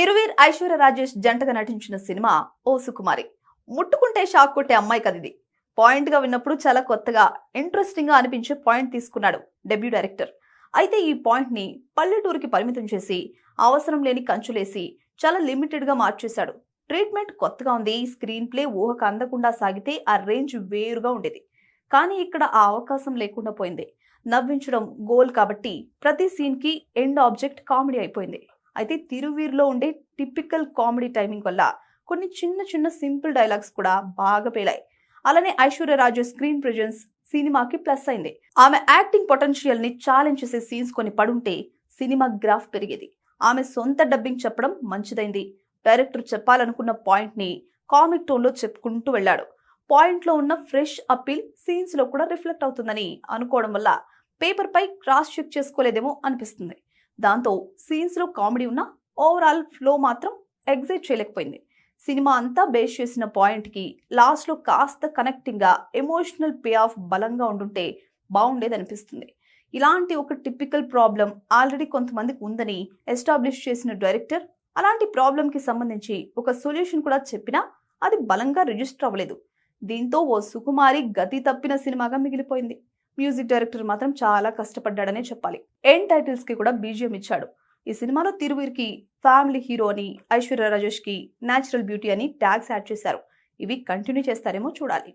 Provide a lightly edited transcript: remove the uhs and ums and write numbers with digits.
తిరువీర్ ఐశ్వర్య రాజేష్ జంటగా నటించిన సినిమా ఓ సుకుమారి. ముట్టుకుంటే షాక్ కొట్టే అమ్మాయి కదిది. పాయింట్ గా విన్నప్పుడు చాలా కొత్తగా ఇంట్రెస్టింగ్ గా అనిపించే పాయింట్ తీసుకున్నాడు డెబ్యూ డైరెక్టర్. అయితే ఈ పాయింట్ ని పల్లెటూరుకి పరిమితం చేసి అవసరం లేని కంచులేసి చాలా లిమిటెడ్ గా మార్చేశాడు. ట్రీట్మెంట్ కొత్తగా ఉంది, స్క్రీన్ ప్లే ఊహకు అందకుండా సాగితే ఆ రేంజ్ వేరుగా ఉండేది. కానీ ఇక్కడ ఆ అవకాశం లేకుండా పోయింది. నవ్వించడం గోల్ కాబట్టి ప్రతి సీన్ కి ఎండ్ ఆబ్జెక్ట్ కామెడీ అయిపోయింది. అయితే తిరువీర్లో ఉండే టిపికల్ కామెడీ టైమింగ్ వల్ల కొన్ని చిన్న చిన్న సింపుల్ డైలాగ్స్ కూడా బాగా పేలాయి. అలానే ఐశ్వర్య రాజు స్క్రీన్ ప్రెజెన్స్ సినిమాకి ప్లస్ అయింది. ఆమె యాక్టింగ్ పొటెన్షియల్ ని ఛాలెంజ్ చేసే సీన్స్ కొన్ని పడుంటే సినిమా గ్రాఫ్ పెరిగేది. ఆమె సొంత డబ్బింగ్ చెప్పడం మంచిదైంది. డైరెక్టర్ చెప్పాలనుకున్న పాయింట్ ని కామిక్ టోన్ లో చెప్పుకుంటూ వెళ్ళాడు. పాయింట్ లో ఉన్న ఫ్రెష్ అప్పీల్ సీన్స్ లో కూడా రిఫ్లెక్ట్ అవుతుందని అనుకోవడం వల్ల పేపర్ పై క్రాస్ చెక్ చేసుకోలేదేమో అనిపిస్తుంది. దాంతో సీన్స్ లో కామెడీ ఉన్న ఓవరాల్ ఫ్లో మాత్రం ఎగ్జైట్ చేయలేకపోయింది. సినిమా అంతా బేస్ చేసిన పాయింట్ కి లాస్ట్ లో కాస్త కనెక్టింగ్ గా ఎమోషనల్ పే ఆఫ్ బలంగా ఉండుంటే బాగుండేది అనిపిస్తుంది. ఇలాంటి ఒక టిపికల్ ప్రాబ్లం ఆల్రెడీ కొంతమందికి ఉందని ఎస్టాబ్లిష్ చేసిన డైరెక్టర్ అలాంటి ప్రాబ్లం కి సంబంధించి ఒక సొల్యూషన్ కూడా చెప్పినా అది బలంగా రిజిస్టర్ అవ్వలేదు. దీంతో ఓ సుకుమారి గతి తప్పిన సినిమాగా మిగిలిపోయింది. మ్యూజిక్ డైరెక్టర్ మాత్రం చాలా కష్టపడ్డాడనే చెప్పాలి. ఎండ్ టైటిల్స్ కి కూడా బీజిఎం ఇచ్చాడు. ఈ సినిమాలో తిరువీర్ కి ఫ్యామిలీ హీరో అని, ఐశ్వర్య రాజేష్ కి న్యాచురల్ బ్యూటీ అని ట్యాగ్స్ యాడ్ చేశారు. ఇవి కంటిన్యూ చేస్తారేమో చూడాలి.